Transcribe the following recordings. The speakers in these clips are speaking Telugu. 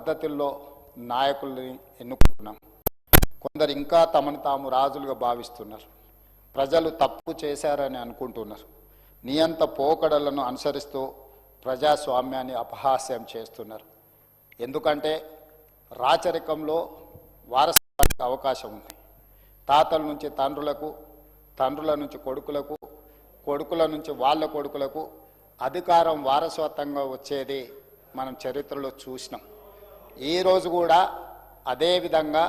పద్ధతుల్లో నాయకుల్ని ఎన్నుకుంటున్నాం. కొందరు ఇంకా తమను తాము రాజులుగా భావిస్తున్నారు. ప్రజలు తప్పు చేశారని అనుకుంటున్నారు. నియంత పోకడలను అనుసరిస్తూ ప్రజాస్వామ్యాన్ని అపహాస్యం చేస్తున్నారు. ఎందుకంటే రాచరికంలో వారసత్వానికి అవకాశం ఉంది. తాతల నుంచి తండ్రులకు, తండ్రుల నుంచి కొడుకులకు, కొడుకుల నుంచి వాళ్ళ కొడుకులకు అధికారం వారసత్వంగా వచ్చేది మనం చరిత్రలో చూసినాం. ఈరోజు కూడా అదే విధంగా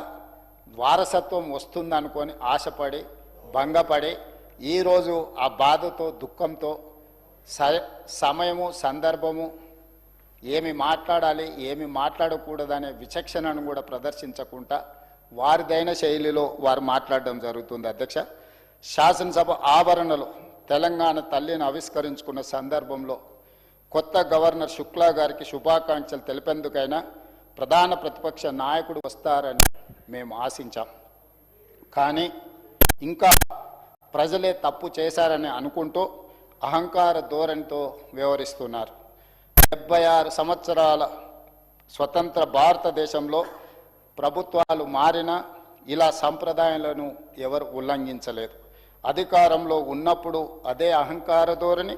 వారసత్వం వస్తుందనుకొని ఆశపడి భంగపడి ఈరోజు ఆ బాధతో దుఃఖంతో సమయము సందర్భము ఏమి మాట్లాడాలి ఏమి మాట్లాడకూడదనే విచక్షణను కూడా ప్రదర్శించకుండా వారిదైన శైలిలో వారు మాట్లాడడం జరుగుతుంది. అధ్యక్ష, శాసనసభ ఆవరణలో తెలంగాణ తల్లిని ఆవిష్కరించుకున్న సందర్భంలో కొత్త గవర్నర్ శుక్లా గారికి శుభాకాంక్షలు తెలిపేందుకైనా ప్రధాన ప్రతిపక్ష నాయకుడు వస్తారని మేము ఆశించాం. కానీ ఇంకా ప్రజలే తప్పు చేశారని అనుకుంటూ అహంకార ధోరణితో వ్యవహరిస్తున్నారు. 76 సంవత్సరాల స్వతంత్ర భారతదేశంలో ప్రభుత్వాలు మారినా ఇలా సంప్రదాయాలను ఎవరు ఉల్లంఘించలేదు. అధికారంలో ఉన్నప్పుడు అదే అహంకార ధోరణి,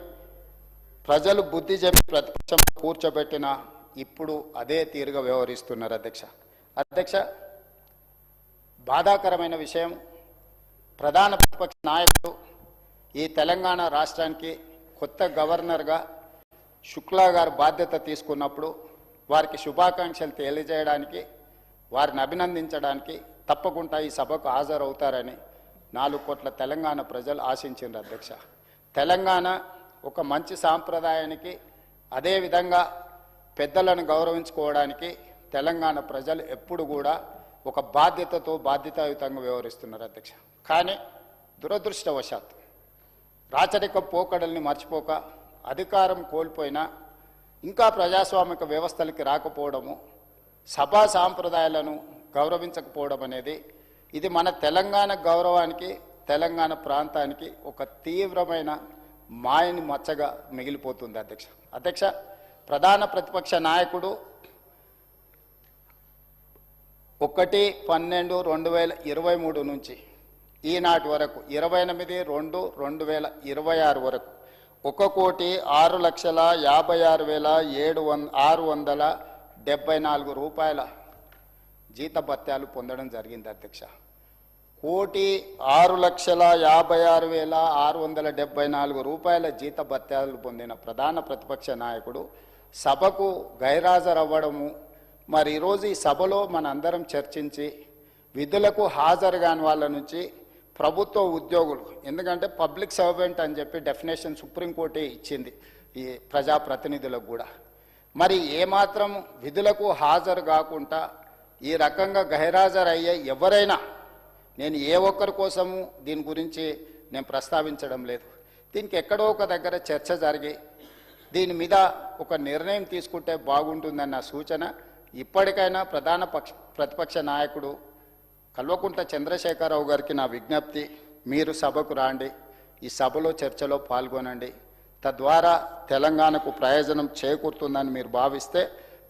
ప్రజలు బుద్ధి చెప్పి ప్రతిపక్షం కూర్చోబెట్టిన ఇప్పుడు అదే తీరుగా వ్యవహరిస్తున్నారు. అధ్యక్ష, బాధాకరమైన విషయం, ప్రధాన ప్రతిపక్ష నాయకుడు ఈ తెలంగాణ రాష్ట్రానికి కొత్త గవర్నర్గా శుక్లా గారు బాధ్యత తీసుకున్నప్పుడు వారికి శుభాకాంక్షలు తెలియజేయడానికి, వారిని అభినందించడానికి తప్పకుండా ఈ సభకు హాజరవుతారని 4 కోట్ల తెలంగాణ ప్రజలు ఆశించారు. అధ్యక్ష, తెలంగాణ ఒక మంచి సాంప్రదాయానికి, అదేవిధంగా పెద్దలను గౌరవించుకోవడానికి తెలంగాణ ప్రజలు ఎప్పుడు కూడా ఒక బాధ్యతతో బాధ్యతాయుతంగా వ్యవహరిస్తున్నారు. అధ్యక్ష, కానీ దురదృష్టవశాత్తు రాచరిక పోకడల్ని మర్చిపోక అధికారం కోల్పోయినా ఇంకా ప్రజాస్వామిక వ్యవస్థలకి రాకపోవడము, సభా సాంప్రదాయాలను గౌరవించకపోవడం అనేది ఇది మన తెలంగాణ గౌరవానికి, తెలంగాణ ప్రాంతానికి ఒక తీవ్రమైన మాయని మచ్చగా మిగిలిపోతుంది. అధ్యక్ష, ప్రధాన ప్రతిపక్ష నాయకుడు 1/12/2023 నుంచి ఈనాటి వరకు 28/2/2026 వరకు 1,56,56,674 రూపాయల జీతభత్యాలు పొందడం జరిగింది. అధ్యక్ష, 1,56,56,674 రూపాయల జీతభత్యాలు పొందిన ప్రధాన ప్రతిపక్ష నాయకుడు సభకు గైరాజరవ్వడము, మరి ఈరోజు ఈ సభలో మన అందరం చర్చించి విధులకు హాజరు కాని వాళ్ళ నుంచి ప్రభుత్వ ఉద్యోగులు, ఎందుకంటే పబ్లిక్ సర్వెంట్ అని చెప్పి డెఫినేషన్ సుప్రీంకోర్టే ఇచ్చింది ఈ ప్రజాప్రతినిధులకు కూడా, మరి ఏమాత్రం విధులకు హాజరు కాకుండా ఈ రకంగా గైరాజరయ్యే ఎవరైనా, నేను ఏ ఒక్కరి కోసము దీని గురించి నేను ప్రస్తావించడం లేదు, దీనికి ఎక్కడో ఒక దగ్గర చర్చ జరిగి దీని మీద ఒక నిర్ణయం తీసుకుంటే బాగుంటుందన్న సూచన. ఇప్పటికైనా ప్రధాన ప్రతిపక్ష నాయకుడు కల్వకుంట్ల చంద్రశేఖరరావు గారికి నా విజ్ఞప్తి, మీరు సభకు రాండి, ఈ సభలో చర్చలో పాల్గొనండి, తద్వారా తెలంగాణకు ప్రయోజనం చేకూరుతుందని మీరు భావిస్తే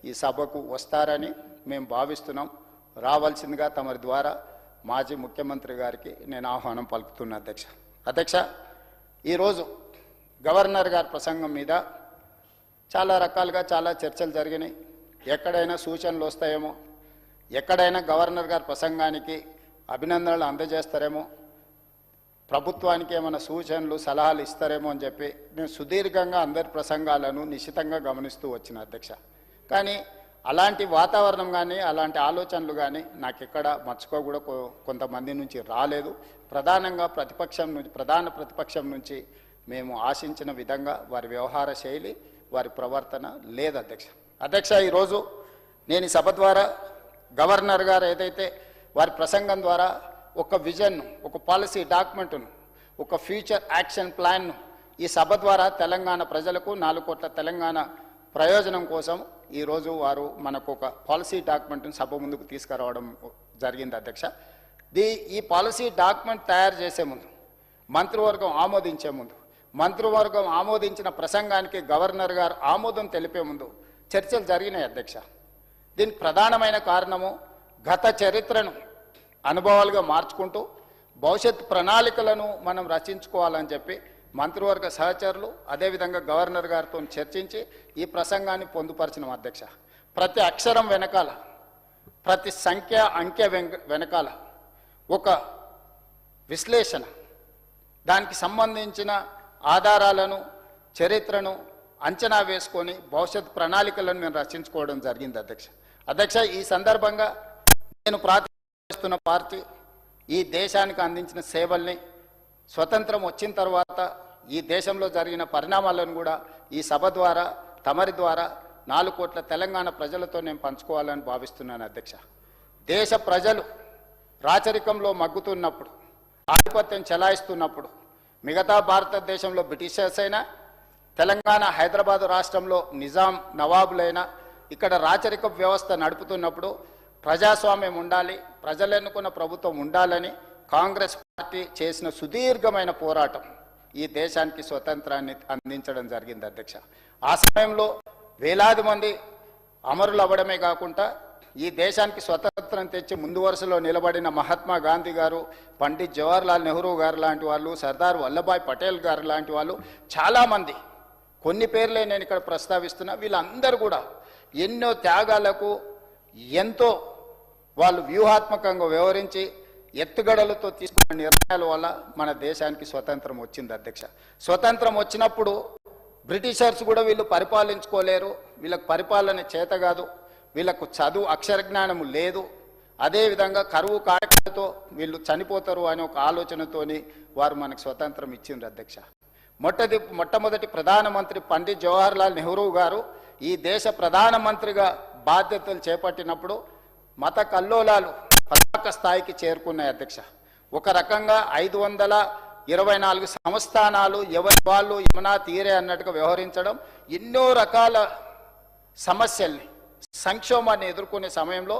ఈ సభకు వస్తారని మేము భావిస్తున్నాం. రావాల్సిందిగా తమరి ద్వారా మాజీ ముఖ్యమంత్రి గారికి నేను ఆహ్వానం పలుకుతున్నా. అధ్యక్ష, ఈరోజు గవర్నర్ గారి ప్రసంగం మీద చాలా రకాలుగా చాలా చర్చలు జరిగినాయి. ఎక్కడైనా సూచనలు వస్తాయేమో, ఎక్కడైనా గవర్నర్ గారి ప్రసంగానికి అభినందనలు అందజేస్తారేమో, ప్రభుత్వానికి ఏమైనా సూచనలు సలహాలు ఇస్తారేమో అని చెప్పి నేను సుదీర్ఘంగా అందరి ప్రసంగాలను నిశితంగా గమనిస్తూ వచ్చిన. అధ్యక్ష, కానీ అలాంటి వాతావరణం కానీ అలాంటి ఆలోచనలు కానీ నాకు ఎక్కడ మర్చుకో కూడా కొంతమంది నుంచి రాలేదు. ప్రధానంగా ప్రధాన ప్రతిపక్షం నుంచి మేము ఆశించిన విధంగా వారి వ్యవహార శైలి, వారి ప్రవర్తన లేదు. అధ్యక్ష, ఈరోజు నేను ఈ సభ ద్వారా గవర్నర్ గారు ఏదైతే వారి ప్రసంగం ద్వారా ఒక విజన్, ఒక పాలసీ డాక్యుమెంట్ను, ఒక ఫ్యూచర్ యాక్షన్ ప్లాన్ను ఈ సభ ద్వారా తెలంగాణ ప్రజలకు 4 కోట్ల తెలంగాణ ప్రయోజనం కోసం ఈరోజు వారు మనకు ఒక పాలసీ డాక్యుమెంట్ను సభ ముందుకు తీసుకురావడం జరిగింది. అధ్యక్ష, ఈ పాలసీ డాక్యుమెంట్ తయారు చేసే ముందు, మంత్రివర్గం ఆమోదించే ముందు, మంత్రివర్గం ఆమోదించిన ప్రసంగానికి గవర్నర్ గారు ఆమోదం తెలిపే ముందు చర్చలు జరిగినాయి. అధ్యక్ష, దీనికి ప్రధానమైన కారణము గత చరిత్రను అనుభవాలుగా మార్చుకుంటూ భవిష్యత్ ప్రణాళికలను మనం రచించుకోవాలని చెప్పి మంత్రివర్గ సహచరులు అదేవిధంగా గవర్నర్ గారితో చర్చించి ఈ ప్రసంగాన్ని పొందుపరిచిన అధ్యక్ష. ప్రతి అక్షరం వెనకాల, ప్రతి అంకె వెనకాల ఒక విశ్లేషణ, దానికి సంబంధించిన ఆధారాలను, చరిత్రను అంచనా వేసుకొని భవిష్యత్ ప్రణాళికలను మేము రచించుకోవడం జరిగింది అధ్యక్ష. ఈ సందర్భంగా నేను ప్రాతినిధ్యం పార్టీ ఈ దేశానికి అందించిన సేవల్ని, స్వతంత్రం వచ్చిన తర్వాత ఈ దేశంలో జరిగిన పరిణామాలను కూడా ఈ సభ ద్వారా, తమరి ద్వారా 4 కోట్ల తెలంగాణ ప్రజలతో నేను పంచుకోవాలని భావిస్తున్నాను అధ్యక్ష. దేశ ప్రజలు రాచరికంలో మగ్గుతున్నప్పుడు, ఆధిపత్యం చెలాయిస్తున్నప్పుడు, మిగతా భారతదేశంలో బ్రిటిషర్స్ అయినా, తెలంగాణ హైదరాబాదు రాష్ట్రంలో నిజాం నవాబులైనా ఇక్కడ రాచరిక వ్యవస్థ నడుపుతున్నప్పుడు ప్రజాస్వామ్యం ఉండాలి, ప్రజలు ఎన్నుకున్న ప్రభుత్వం ఉండాలని కాంగ్రెస్ పార్టీ చేసిన సుదీర్ఘమైన పోరాటం ఈ దేశానికి స్వతంత్రాన్ని అందించడం జరిగింది అధ్యక్ష. ఆ సమయంలో వేలాది మంది అమరులు అవ్వడమే కాకుండా ఈ దేశానికి స్వతంత్రం తెచ్చి ముందు వరుసలో నిలబడిన మహాత్మా గాంధీ గారు, పండిత్ జవహర్లాల్ నెహ్రూ గారు లాంటి వాళ్ళు, సర్దార్ వల్లభాయ్ పటేల్ గారు లాంటి వాళ్ళు చాలామంది, కొన్ని పేర్లే నేను ఇక్కడ ప్రస్తావిస్తున్నా, వీళ్ళందరూ కూడా ఎన్నో త్యాగాలకు ఎంతో వాళ్ళు వ్యూహాత్మకంగా వ్యవహరించి ఎత్తుగడలతో తీసుకున్న నిర్ణయాల వల్ల మన దేశానికి స్వతంత్రం వచ్చింది అధ్యక్ష. స్వతంత్రం వచ్చినప్పుడు బ్రిటిషర్స్ కూడా వీళ్ళు పరిపాలించుకోలేరు, వీళ్ళకు పరిపాలన చేత కాదు, వీళ్ళకు చదువు అక్షర జ్ఞానము లేదు, అదేవిధంగా కరువు కాటకాలతో వీళ్ళు చనిపోతారు అనే ఒక ఆలోచనతోని వారు మనకు స్వతంత్రం ఇచ్చింది అధ్యక్ష. మొట్టమొదటి ప్రధానమంత్రి పండిత్ జవహర్లాల్ నెహ్రూ గారు ఈ దేశ ప్రధానమంత్రిగా బాధ్యతలు చేపట్టినప్పుడు మత కల్లోలాలు పతాక స్థాయికి చేరుకున్నాయి అధ్యక్ష. ఒక రకంగా 524 సంస్థానాలు ఎవరి వాళ్ళు యమునా తీరే అన్నట్టుగా వ్యవహరించడం, ఎన్నో రకాల సమస్యల్ని, సంక్షోభాన్ని ఎదుర్కొనే సమయంలో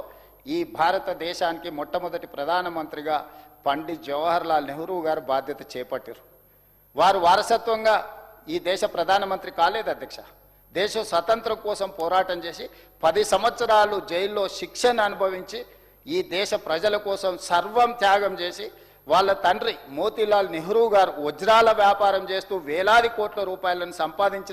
ఈ భారతదేశానికి మొట్టమొదటి ప్రధానమంత్రిగా పండిత్ జవహర్లాల్ నెహ్రూ గారు బాధ్యత చేపట్టారు. వారు వారసత్వంగా ఈ దేశ ప్రధానమంత్రి కాలేదు అధ్యక్ష. దేశ స్వతంత్రం కోసం పోరాటం చేసి 10 సంవత్సరాలు జైల్లో శిక్షను అనుభవించి ఈ దేశ ప్రజల కోసం సర్వం త్యాగం చేసి వాళ్ళ తండ్రి మోతీలాల్ నెహ్రూ గారు వజ్రాల వ్యాపారం చేస్తూ వేలాది కోట్ల రూపాయలను సంపాదించిన